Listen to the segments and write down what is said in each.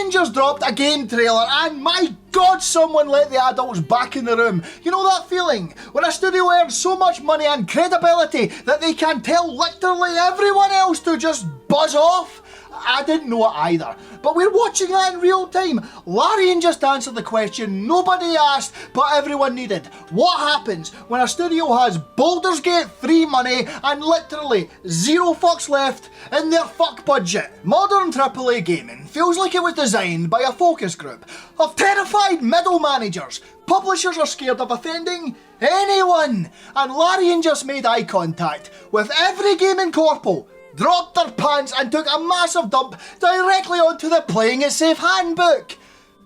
Larian just dropped a game trailer and my god, someone let the adults back in the room. You know that feeling? When a studio earns so much money and credibility that they can tell literally everyone else to just buzz off? I didn't know it either, but we're watching that in real time. Larian just answered the question nobody asked but everyone needed. What happens when a studio has Baldur's Gate free money and literally zero fucks left in their fuck budget? Modern AAA gaming feels like it was designed by a focus group of terrified middle managers. Publishers are scared of offending anyone, and Larian just made eye contact with every gaming corpo, dropped their pants and took a massive dump directly onto the Playing It Safe handbook.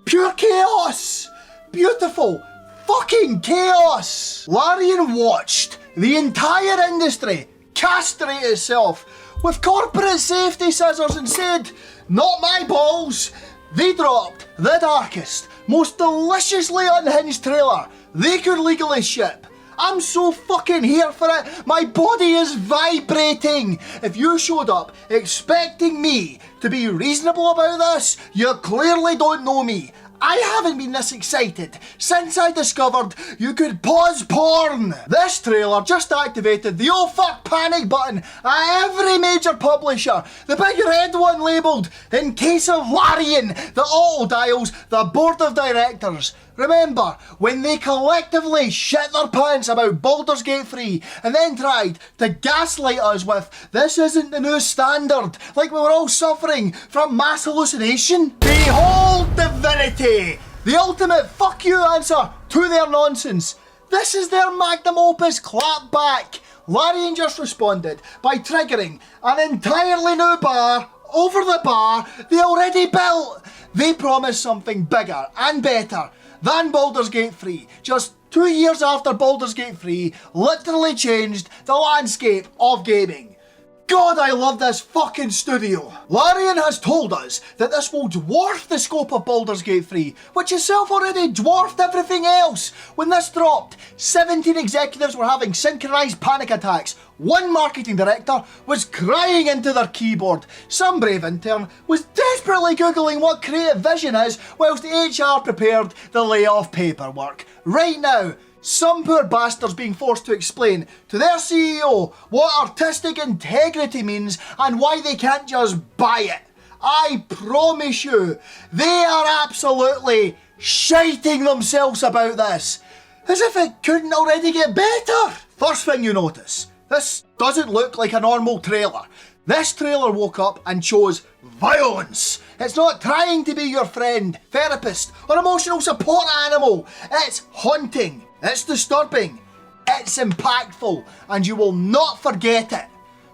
Pure chaos. Beautiful fucking chaos. Larian watched the entire industry castrate itself with corporate safety scissors and said, "Not my balls." They dropped the darkest, most deliciously unhinged trailer they could legally ship. I'm so fucking here for it. My body is vibrating. If you showed up expecting me to be reasonable about this, you clearly don't know me. I haven't been this excited since I discovered you could pause porn. This trailer just activated the oh fuck panic button at every major publisher. The big red one labelled, "In case of Larian," that auto dials the board of directors. Remember when they collectively shit their pants about Baldur's Gate 3 and then tried to gaslight us with "this isn't the new standard," like we were all suffering from mass hallucination? Behold Divinity! The ultimate fuck you answer to their nonsense. This is their magnum opus clapback. Larian just responded by triggering an entirely new bar over the bar they already built. They promised something bigger and better than Baldur's Gate 3, just 2 years after Baldur's Gate 3 literally changed the landscape of gaming. God, I love this fucking studio. Larian has told us that this will dwarf the scope of Baldur's Gate 3, which itself already dwarfed everything else. When this dropped, 17 executives were having synchronized panic attacks. One marketing director was crying into their keyboard. Some brave intern was desperately googling what creative vision is whilst HR prepared the layoff paperwork. Right now, some poor bastards being forced to explain to their CEO what artistic integrity means and why they can't just buy it. I promise you, they are absolutely shiting themselves about this, as if it couldn't already get better. First thing you notice, this doesn't look like a normal trailer. This trailer woke up and chose violence. It's not trying to be your friend, therapist, or emotional support animal. It's haunting. It's disturbing, it's impactful, and you will not forget it.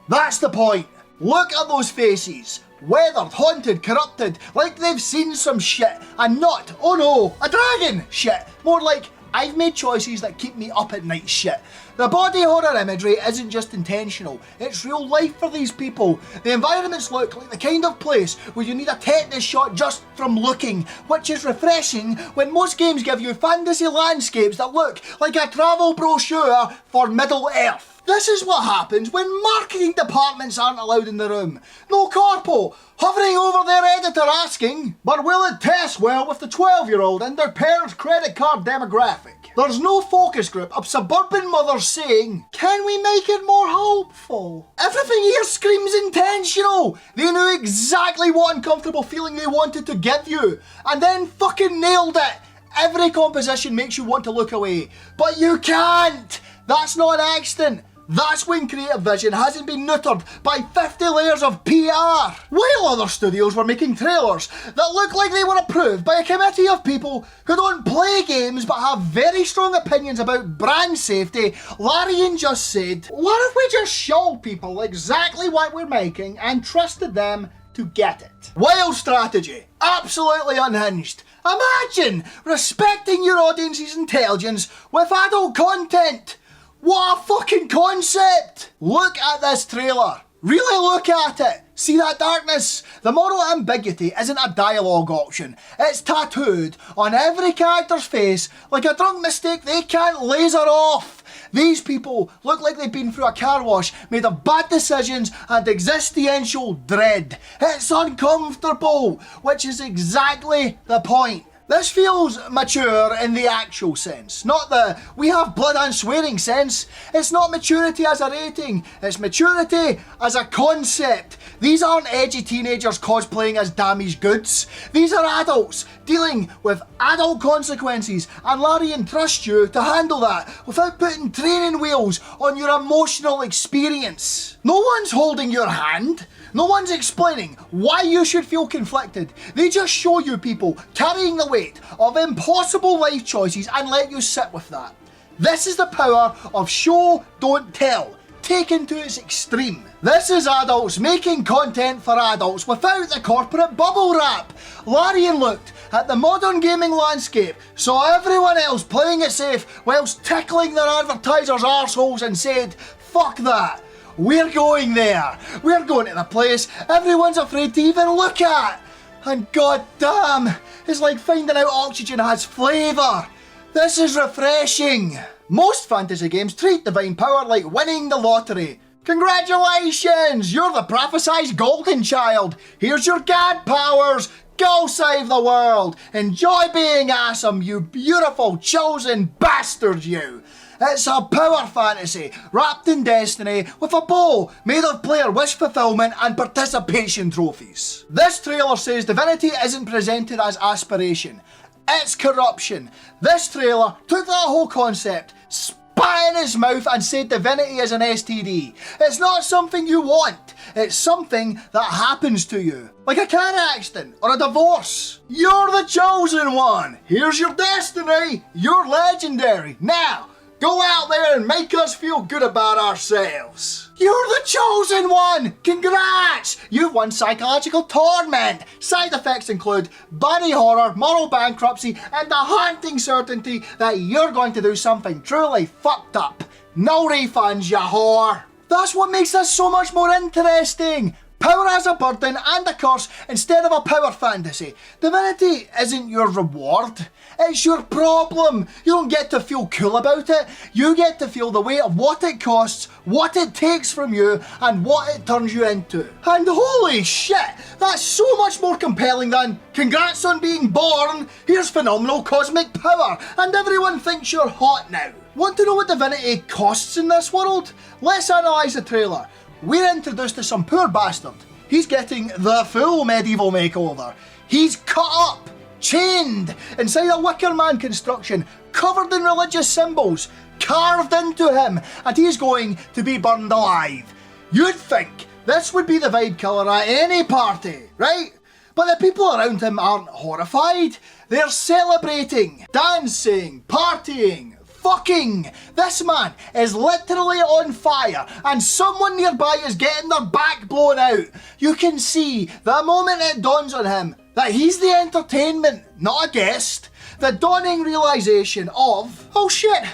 That's the point. Look at those faces. Weathered, haunted, corrupted, like they've seen some shit, and not, oh no, a dragon shit. More like, I've made choices that keep me up at night shit. The body horror imagery isn't just intentional, it's real life for these people. The environments look like the kind of place where you need a tetanus shot just from looking, which is refreshing when most games give you fantasy landscapes that look like a travel brochure for Middle Earth. This is what happens when marketing departments aren't allowed in the room. No corpo hovering over their editor asking, "But will it test well with the 12-year-old and their parents' credit card demographic?" There's no focus group of suburban mothers saying, "Can we make it more hopeful?" Everything here screams intentional. They knew exactly what uncomfortable feeling they wanted to give you, and then fucking nailed it. Every composition makes you want to look away, but you can't. That's not an accident. That's when creative vision hasn't been neutered by 50 layers of PR. While other studios were making trailers that look like they were approved by a committee of people who don't play games but have very strong opinions about brand safety, Larian just said, "What if we just showed people exactly what we're making and trusted them to get it?" Wild strategy, absolutely unhinged. Imagine respecting your audience's intelligence with adult content. What a fucking concept! Look at this trailer. Really look at it. See that darkness? The moral ambiguity isn't a dialogue option. It's tattooed on every character's face like a drunk mistake they can't laser off. These people look like they've been through a car wash made of bad decisions and existential dread. It's uncomfortable, which is exactly the point. This feels mature in the actual sense, not the we have blood and swearing sense. It's not maturity as a rating, it's maturity as a concept. These aren't edgy teenagers cosplaying as damaged goods. These are adults dealing with adult consequences, and Larian trusts you to handle that without putting training wheels on your emotional experience. No one's holding your hand. No one's explaining why you should feel conflicted. They just show you people carrying the weight of impossible life choices and let you sit with that. This is the power of show, don't tell, taken to its extreme. This is adults making content for adults without the corporate bubble wrap. Larian looked at the modern gaming landscape, saw everyone else playing it safe whilst tickling their advertisers' arseholes and said, fuck that. We're going there. We're going to the place everyone's afraid to even look at. And god damn, it's like finding out oxygen has flavour. This is refreshing. Most fantasy games treat divine power like winning the lottery. Congratulations, you're the prophesized golden child. Here's your god powers. Go save the world. Enjoy being awesome, you beautiful chosen bastard, you. It's a power fantasy wrapped in destiny with a bow made of player wish fulfillment and participation trophies. This trailer says Divinity isn't presented as aspiration, it's corruption. This trailer took that whole concept, spat in its mouth and said Divinity is an STD. It's not something you want, it's something that happens to you. Like a car accident or a divorce. You're the chosen one. Here's your destiny. You're legendary. Now, go out there and make us feel good about ourselves. You're the chosen one! Congrats! You've won psychological torment. Side effects include body horror, moral bankruptcy, and the haunting certainty that you're going to do something truly fucked up. No refunds, you whore. That's what makes this so much more interesting. Power as a burden and a curse instead of a power fantasy. Divinity isn't your reward, it's your problem. You don't get to feel cool about it, you get to feel the weight of what it costs, what it takes from you, and what it turns you into. And holy shit, that's so much more compelling than congrats on being born, here's phenomenal cosmic power, and everyone thinks you're hot now. Want to know what Divinity costs in this world? Let's analyse the trailer. We're introduced to some poor bastard. He's getting the full medieval makeover. He's cut up, chained, inside a wicker man construction, covered in religious symbols, carved into him, and he's going to be burned alive. You'd think this would be the vibe killer at any party, right? But the people around him aren't horrified. They're celebrating, dancing, partying, fucking. This man is literally on fire and someone nearby is getting their back blown out. You can see the moment it dawns on him that he's the entertainment, not a guest. The dawning realisation of, oh shit,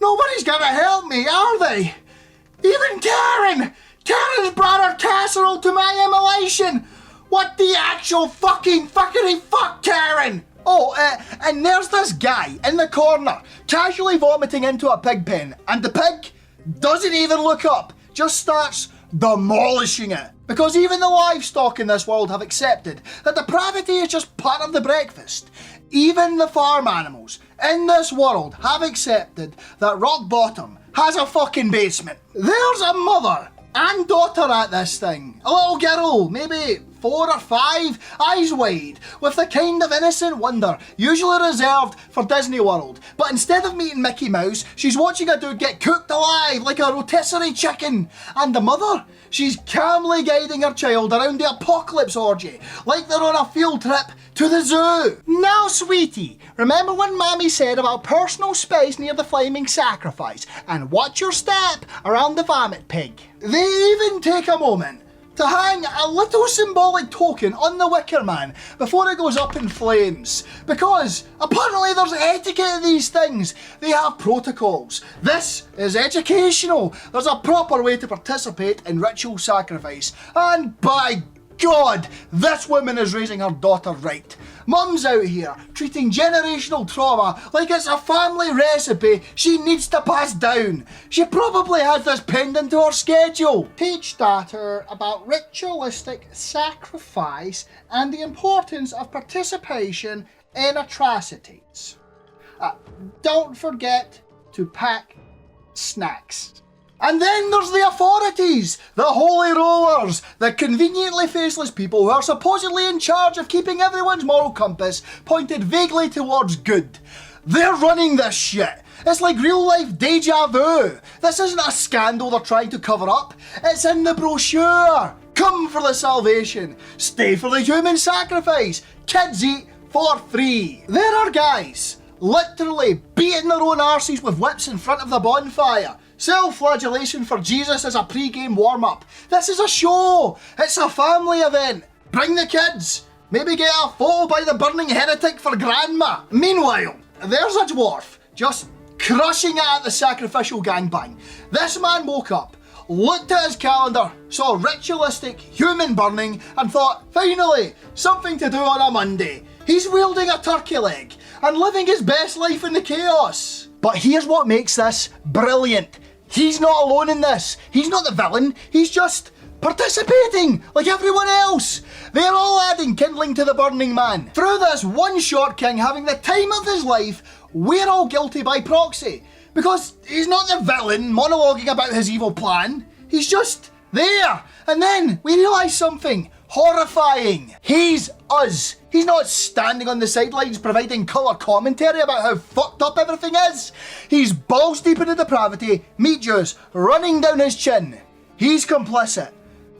nobody's gonna help me, are they? Even Karen! Karen's brought her casserole to my immolation! What the actual fucking fuckery fuck, Karen? Oh, and there's this guy in the corner, casually vomiting into a pig pen, and the pig doesn't even look up, just starts demolishing it. Because even the livestock in this world have accepted that depravity is just part of the breakfast. Even the farm animals in this world have accepted that rock bottom has a fucking basement. There's a mother and daughter at this thing. A little girl, maybe 4 or 5, eyes wide, with the kind of innocent wonder usually reserved for Disney World. But instead of meeting Mickey Mouse, she's watching a dude get cooked alive like a rotisserie chicken. And the mother? She's calmly guiding her child around the apocalypse orgy, like they're on a field trip to the zoo. Now, sweetie, remember when Mommy said about personal space near the flaming sacrifice, and watch your step around the vomit pig. They even take a moment to hang a little symbolic token on the Wicker Man before it goes up in flames. Because apparently there's etiquette in these things. They have protocols. This is educational. There's a proper way to participate in ritual sacrifice. And by God, this woman is raising her daughter right. Mum's out here treating generational trauma like it's a family recipe she needs to pass down. She probably has this pinned into her schedule. Teach daughter about ritualistic sacrifice and the importance of participation in atrocities. Don't forget to pack snacks. And then there's the authorities, the holy rollers, the conveniently faceless people who are supposedly in charge of keeping everyone's moral compass pointed vaguely towards good. They're running this shit. It's like real life deja vu. This isn't a scandal they're trying to cover up. It's in the brochure. Come for the salvation. Stay for the human sacrifice. Kids eat for free. There are guys literally beating their own arses with whips in front of the bonfire. Self-flagellation for Jesus as a pre-game warm-up. This is a show. It's a family event. Bring the kids. Maybe get a photo by the burning heretic for grandma. Meanwhile, there's a dwarf just crushing it at the sacrificial gangbang. This man woke up, looked at his calendar, saw ritualistic human burning and thought, finally, something to do on a Monday. He's wielding a turkey leg and living his best life in the chaos. But here's what makes this brilliant. He's not alone in this. He's not the villain. He's just participating like everyone else. They're all adding kindling to the burning man. Through this one short king having the time of his life, we're all guilty by proxy. Because he's not the villain monologuing about his evil plan. He's just there. And then we realise something horrifying. He's us. He's not standing on the sidelines providing colour commentary about how fucked up everything is. He's balls deep in the depravity, meat juice running down his chin. He's complicit.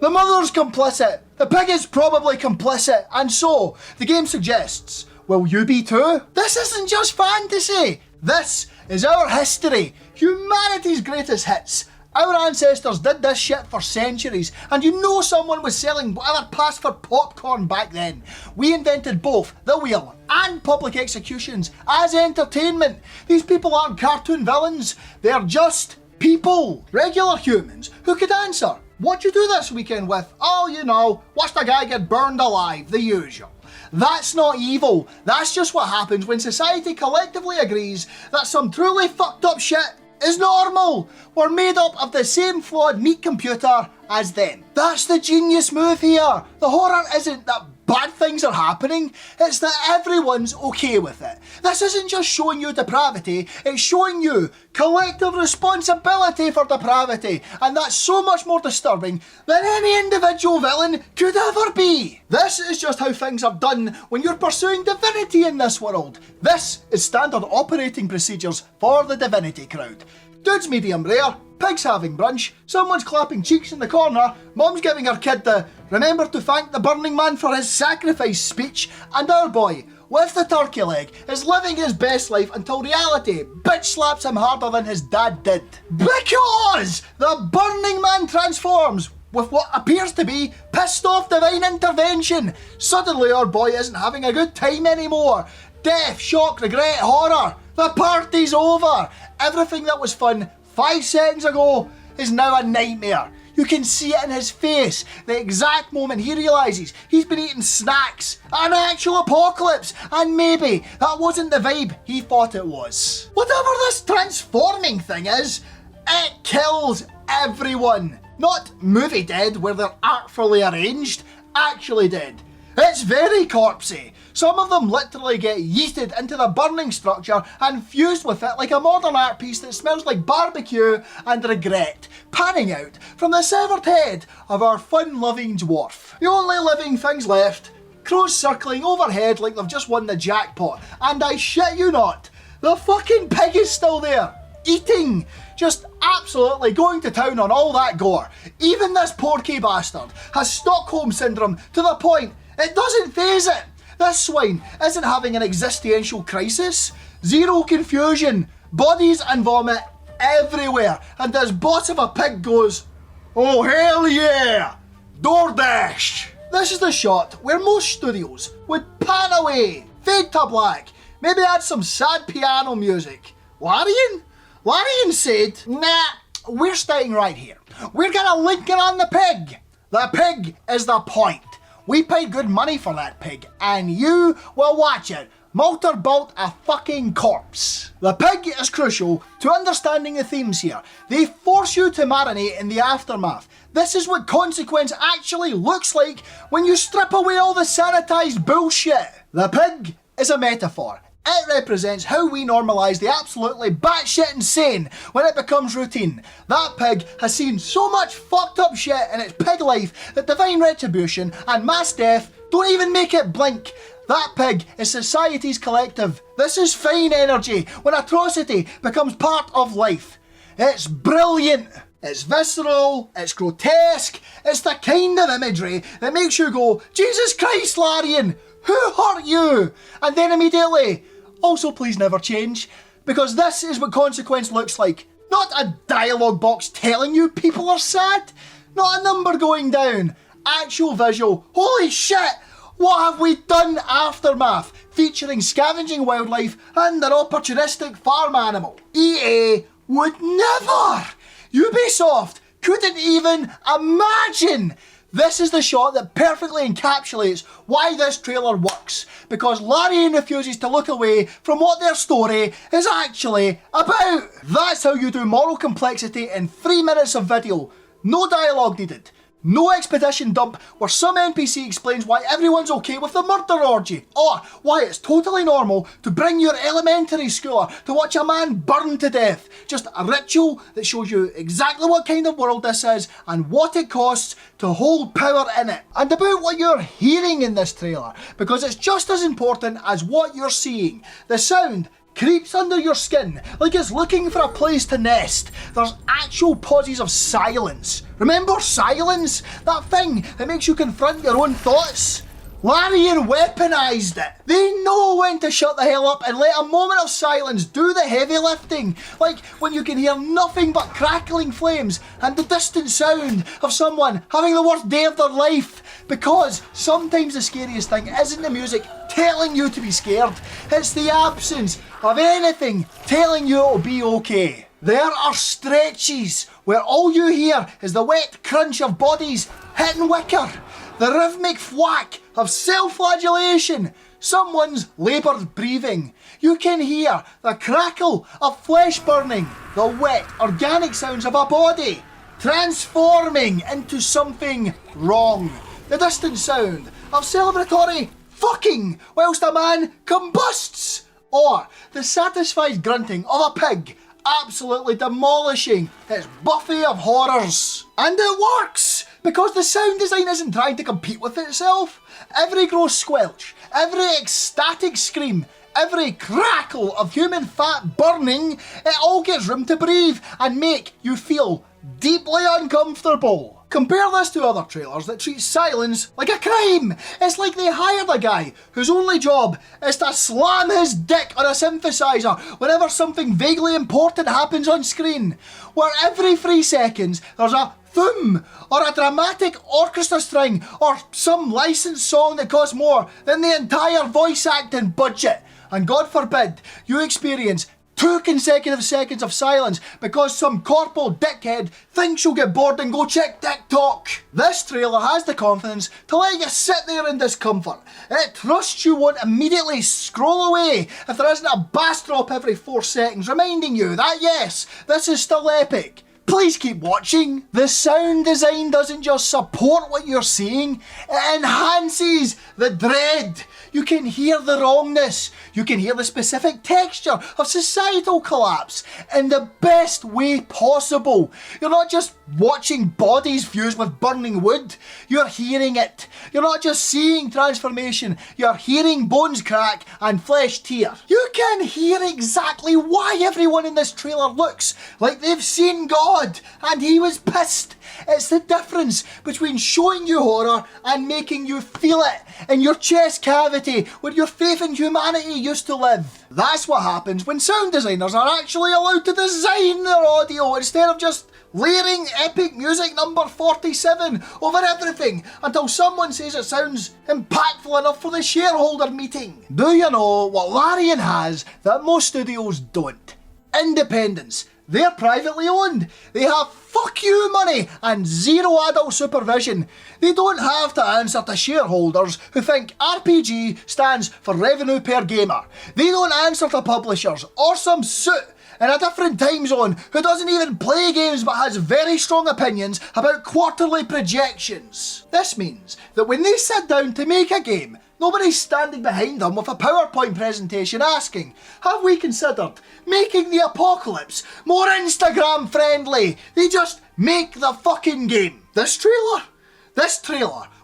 The mother's complicit. The pig is probably complicit. And so, the game suggests, will you be too? This isn't just fantasy. This is our history. Humanity's greatest hits. Our ancestors did this shit for centuries, and you know someone was selling whatever passed for popcorn back then. We invented both the wheel and public executions as entertainment. These people aren't cartoon villains, they're just people. Regular humans who could answer, what'd you do this weekend with? Oh, you know, watched a guy get burned alive, the usual. That's not evil, that's just what happens when society collectively agrees that some truly fucked up shit is normal. We're made up of the same flawed meat computer as them. That's the genius move here. The horror isn't that bad things are happening, it's that everyone's okay with it. This isn't just showing you depravity, it's showing you collective responsibility for depravity, and that's so much more disturbing than any individual villain could ever be. This is just how things are done when you're pursuing divinity in this world. This is standard operating procedures for the divinity crowd. Dude's medium rare, pig's having brunch, someone's clapping cheeks in the corner, mum's giving her kid the remember to thank the burning man for his sacrifice speech, and our boy, with the turkey leg, is living his best life until reality bitch slaps him harder than his dad did. Because the burning man transforms with what appears to be pissed off divine intervention. Suddenly our boy isn't having a good time anymore. Death, shock, regret, horror. The party's over. Everything that was fun 5 seconds ago is now a nightmare. You can see it in his face, the exact moment he realises he's been eating snacks, an actual apocalypse, and maybe that wasn't the vibe he thought it was. Whatever this transforming thing is, it kills everyone. Not movie dead where they're artfully arranged, actually dead. It's very corpsey. Some of them literally get yeeted into the burning structure and fused with it like a modern art piece that smells like barbecue and regret, panning out from the severed head of our fun-loving dwarf. The only living things left, crows circling overhead like they've just won the jackpot, and I shit you not, the fucking pig is still there, eating, just absolutely going to town on all that gore. Even this porky bastard has Stockholm syndrome to the point it doesn't faze it. This swine isn't having an existential crisis. Zero confusion, bodies and vomit everywhere, and this boss of a pig goes, oh hell yeah! DoorDash! This is the shot where most studios would pan away, fade to black, maybe add some sad piano music. Larian said, nah, we're staying right here. We're gonna link it on the pig. The pig is the point. We paid good money for that pig, and you will watch it motorboat a fucking corpse. The pig is crucial to understanding the themes here. They force you to marinate in the aftermath. This is what consequence actually looks like when you strip away all the sanitized bullshit. The pig is a metaphor. It represents how we normalise the absolutely batshit insane when it becomes routine. That pig has seen so much fucked up shit in its pig life that divine retribution and mass death don't even make it blink. That pig is society's collective. This is fine energy when atrocity becomes part of life. It's brilliant. It's visceral, it's grotesque, it's the kind of imagery that makes you go, Jesus Christ, Larian, who hurt you? And then immediately, also please never change, because this is what consequence looks like. Not a dialogue box telling you people are sad, not a number going down, actual visual, holy shit, what have we done aftermath, featuring scavenging wildlife and an opportunistic farm animal. EA would never! Ubisoft couldn't even imagine! This is the shot that perfectly encapsulates why this trailer works, because Larian refuses to look away from what their story is actually about. That's how you do moral complexity in 3 minutes of video. No dialogue needed. No expedition dump where some NPC explains why everyone's okay with the murder orgy, or why it's totally normal to bring your elementary schooler to watch a man burn to death. Just a ritual that shows you exactly what kind of world this is and what it costs to hold power in it. And about what you're hearing in this trailer, because it's just as important as what you're seeing. The sound creeps under your skin like it's looking for a place to nest. There's actual pauses of silence. Remember silence? That thing that makes you confront your own thoughts? Larian weaponized it. They know when to shut the hell up and let a moment of silence do the heavy lifting. Like when you can hear nothing but crackling flames and the distant sound of someone having the worst day of their life. Because sometimes the scariest thing isn't the music telling you to be scared, it's the absence of anything telling you it'll be okay. There are stretches where all you hear is the wet crunch of bodies hitting wicker, the rhythmic thwack of self-flagellation, someone's laboured breathing. You can hear the crackle of flesh burning, the wet, organic sounds of a body transforming into something wrong, the distant sound of celebratory fucking whilst a man combusts, or the satisfied grunting of a pig absolutely demolishing its buffet of horrors. And it works! Because the sound design isn't trying to compete with itself. Every gross squelch, every ecstatic scream, every crackle of human fat burning, it all gets room to breathe and make you feel deeply uncomfortable. Compare this to other trailers that treat silence like a crime. It's like they hired a guy whose only job is to slam his dick on a synthesizer whenever something vaguely important happens on screen. Where every 3 seconds there's a thum, or a dramatic orchestra string, or some licensed song that costs more than the entire voice acting budget. And God forbid you experience 2 consecutive seconds of silence because some corporal dickhead thinks you'll get bored and go check TikTok. This trailer has the confidence to let you sit there in discomfort. It trusts you won't immediately scroll away if there isn't a bass drop every 4 seconds reminding you that yes, this is still epic. Please keep watching. The sound design doesn't just support what you're seeing, it enhances the dread. You can hear the wrongness. You can hear the specific texture of societal collapse in the best way possible. You're not just watching bodies fused with burning wood. You're hearing it. You're not just seeing transformation. You're hearing bones crack and flesh tear. You can hear exactly why everyone in this trailer looks like they've seen God and he was pissed. It's the difference between showing you horror and making you feel it in your chest cavity where your faith in humanity used to live. That's what happens when sound designers are actually allowed to design their audio instead of just layering epic music number 47 over everything until someone says it sounds impactful enough for the shareholder meeting. Do you know what Larian has that most studios don't? Independence. They're privately owned. They have fuck you money and zero adult supervision. They don't have to answer to shareholders who think RPG stands for revenue per gamer. They don't answer to publishers or some soot in a different time zone who doesn't even play games but has very strong opinions about quarterly projections. This means that when they sit down to make a game, nobody's standing behind them with a PowerPoint presentation asking, have we considered making the apocalypse more Instagram friendly? They just make the fucking game. This trailer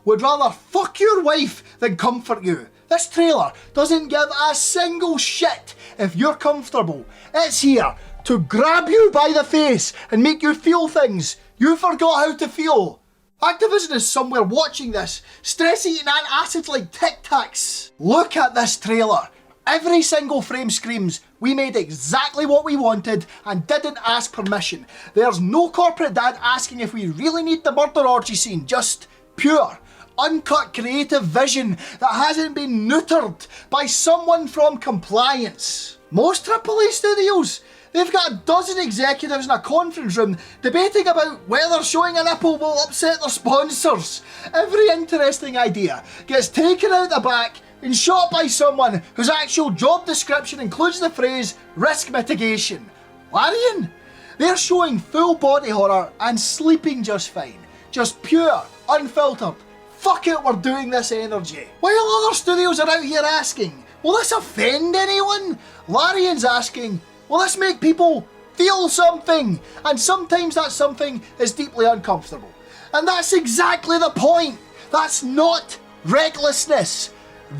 would rather fuck your wife than comfort you. This trailer doesn't give a single shit if you're comfortable. It's here to grab you by the face and make you feel things you forgot how to feel. Activision is somewhere watching this, stress-eating antacids like Tic Tacs. Look at this trailer. Every single frame screams, we made exactly what we wanted and didn't ask permission. There's no corporate dad asking if we really need the murder orgy scene, just pure, uncut creative vision that hasn't been neutered by someone from compliance. Most AAA studios, they've got a dozen executives in a conference room debating about whether showing a nipple will upset their sponsors. Every interesting idea gets taken out the back and shot by someone whose actual job description includes the phrase risk mitigation. Larian? They're showing full body horror and sleeping just fine. Just pure, unfiltered, fuck it, we're doing this energy. While other studios are out here asking, will this offend anyone? Larian's asking, will this make people feel something? And sometimes that something is deeply uncomfortable. And that's exactly the point. That's not recklessness.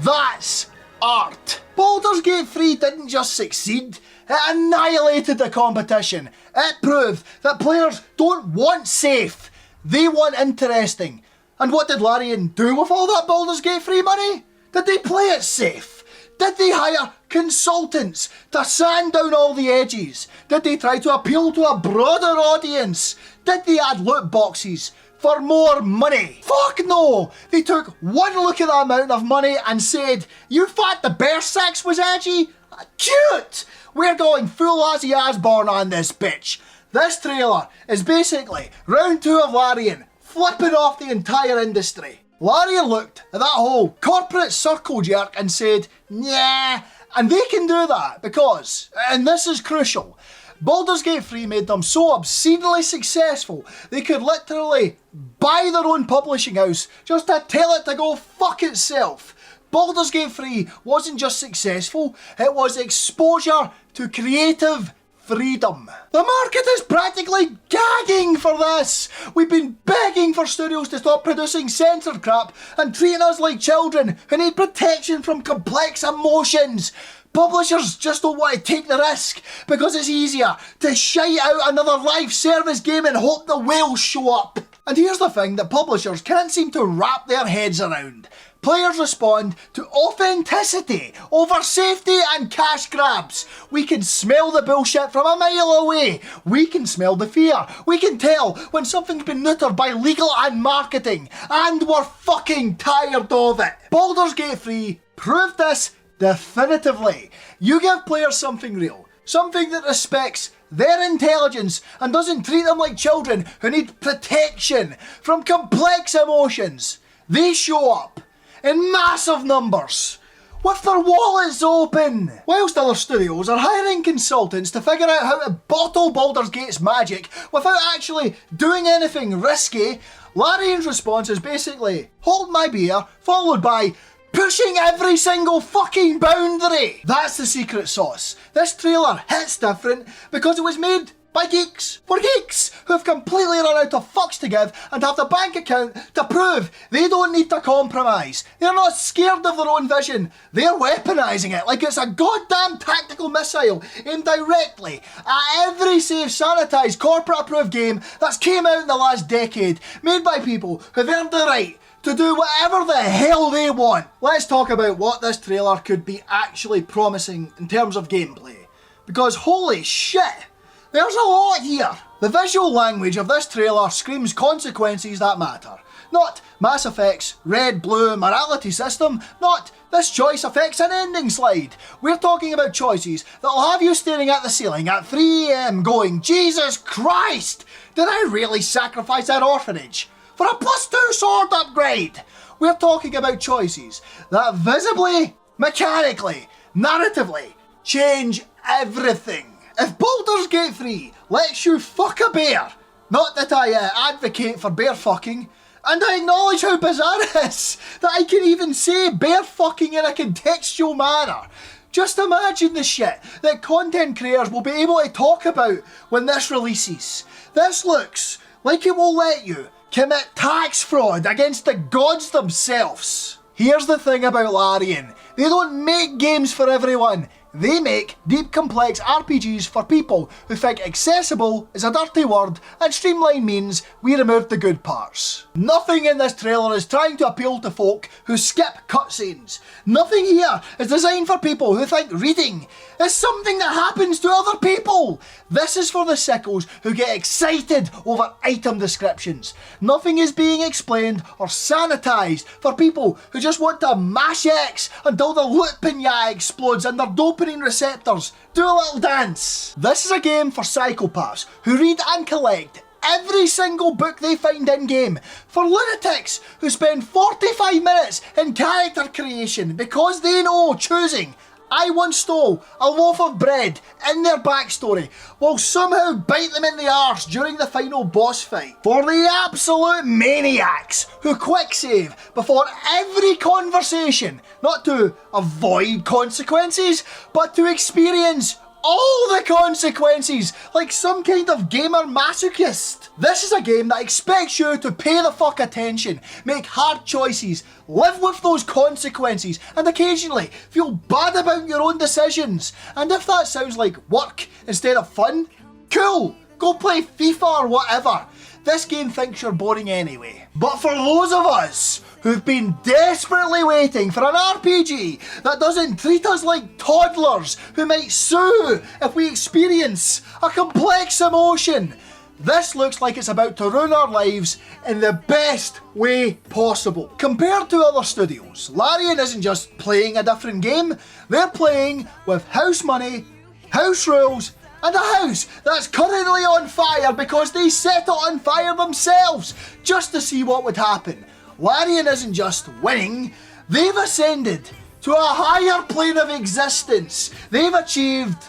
That's art. Baldur's Gate 3 didn't just succeed, it annihilated the competition. It proved that players don't want safe, they want interesting. And what did Larian do with all that Baldur's Gate 3 money? Did they play it safe? Did they hire consultants to sand down all the edges? Did they try to appeal to a broader audience? Did they add loot boxes for more money? Fuck no! They took one look at the amount of money and said, you thought the bear sex was edgy? Cute! We're going full Ozzy Osbourne on this bitch. This trailer is basically round 2 of Larian flipping off the entire industry. Larian looked at that whole corporate circle jerk and said, nah, and they can do that because, and this is crucial, Baldur's Gate 3 made them so obscenely successful they could literally buy their own publishing house just to tell it to go fuck itself. Baldur's Gate 3 wasn't just successful, it was exposure to creative freedom. The market is practically gagging for this. We've been begging for studios to stop producing censored crap and treating us like children who need protection from complex emotions. Publishers just don't want to take the risk because it's easier to shite out another live service game and hope the whales show up. And here's the thing that publishers can't seem to wrap their heads around. Players respond to authenticity over safety and cash grabs. We can smell the bullshit from a mile away. We can smell the fear. We can tell when something's been neutered by legal and marketing. And we're fucking tired of it. Baldur's Gate 3 proved this definitively. You give players something real. Something that respects their intelligence and doesn't treat them like children who need protection from complex emotions. They show up in massive numbers, with their wallets open. Whilst other studios are hiring consultants to figure out how to bottle Baldur's Gate's magic without actually doing anything risky, Larian's response is basically, hold my beer, followed by, pushing every single fucking boundary. That's the secret sauce. This trailer hits different because it was made by geeks, for geeks who have completely run out of fucks to give and have the bank account to prove they don't need to compromise. They're not scared of their own vision. They're weaponising it like it's a goddamn tactical missile aimed directly at every safe, sanitized, corporate approved game that's came out in the last decade, made by people who've earned the right to do whatever the hell they want. Let's talk about what this trailer could be actually promising in terms of gameplay. Because holy shit, there's a lot here. The visual language of this trailer screams consequences that matter. Not Mass Effect's red, blue morality system, not this choice affects an ending slide. We're talking about choices that'll have you staring at the ceiling at 3 AM going, Jesus Christ! Did I really sacrifice that orphanage for a +2 sword upgrade? We're talking about choices that visibly, mechanically, narratively change everything. If Baldur's Gate 3 lets you fuck a bear, not that I advocate for bear fucking, and I acknowledge how bizarre it is that I can even say bear fucking in a contextual manner. Just imagine the shit that content creators will be able to talk about when this releases. This looks like it will let you commit tax fraud against the gods themselves. Here's the thing about Larian. They don't make games for everyone. They make deep, complex RPGs for people who think accessible is a dirty word and streamline means we removed the good parts. Nothing in this trailer is trying to appeal to folk who skip cutscenes. Nothing here is designed for people who think reading is something that happens to other people. This is for the sickos who get excited over item descriptions. Nothing is being explained or sanitized for people who just want to mash X until the loot pinata explodes and their dopamine receptors do a little dance. This is a game for psychopaths who read and collect every single book they find in game, for lunatics who spend 45 minutes in character creation because they know choosing I once stole a loaf of bread in their backstory will somehow bite them in the arse during the final boss fight. For the absolute maniacs who quick save before every conversation, not to avoid consequences, but to experience all the consequences like some kind of gamer masochist. This is a game that expects you to pay the fuck attention, make hard choices, live with those consequences, and occasionally feel bad about your own decisions. And if that sounds like work instead of fun, cool, go play FIFA or whatever. This game thinks you're boring anyway. But for those of us who've been desperately waiting for an RPG that doesn't treat us like toddlers who might sue if we experience a complex emotion, this looks like it's about to ruin our lives in the best way possible. Compared to other studios, Larian isn't just playing a different game, they're playing with house money, house rules, and a house that's currently on fire because they set it on fire themselves just to see what would happen. Larian isn't just winning, they've ascended to a higher plane of existence. They've achieved,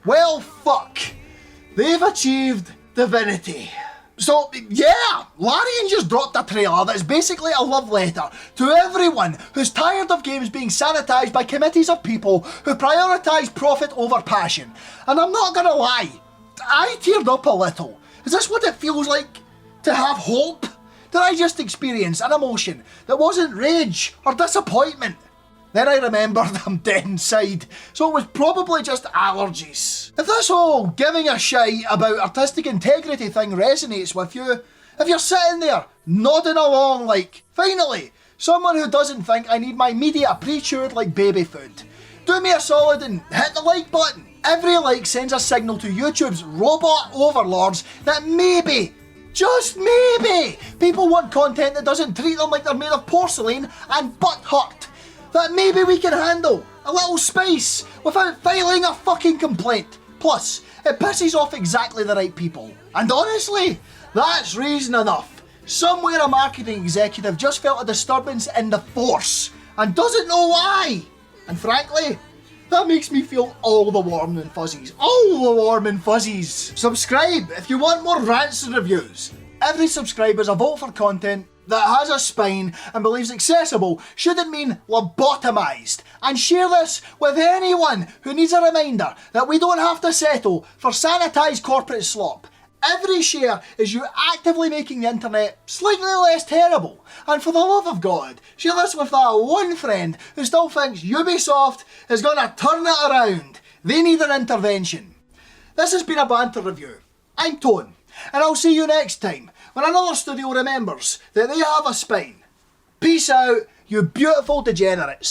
well, fuck. They've achieved divinity. So, yeah, Larian just dropped a trailer that's basically a love letter to everyone who's tired of games being sanitized by committees of people who prioritise profit over passion. And I'm not gonna lie, I teared up a little. Is this what it feels like to have hope? Did I just experience an emotion that wasn't rage or disappointment? Then I remembered I'm dead inside, so it was probably just allergies. If this whole giving a shite about artistic integrity thing resonates with you, if you're sitting there nodding along like, finally, someone who doesn't think I need my media pre-chewed like baby food, do me a solid and hit the like button. Every like sends a signal to YouTube's robot overlords that maybe, just maybe, people want content that doesn't treat them like they're made of porcelain and butt hurt. That maybe we can handle a little space without filing a fucking complaint. Plus, it pisses off exactly the right people. And honestly, that's reason enough. Somewhere a marketing executive just felt a disturbance in the force and doesn't know why. And frankly, that makes me feel all the warm and fuzzies. All the warm and fuzzies. Subscribe if you want more rants and reviews. Every subscriber's a vote for content that has a spine and believes accessible shouldn't mean lobotomized. And share this with anyone who needs a reminder that we don't have to settle for sanitized corporate slop. Every share is you actively making the internet slightly less terrible. And for the love of God, share this with that one friend who still thinks Ubisoft is gonna turn it around. They need an intervention. This has been a banter review. I'm Tone, and I'll see you next time when another studio remembers that they have a spine. Peace out, you beautiful degenerates.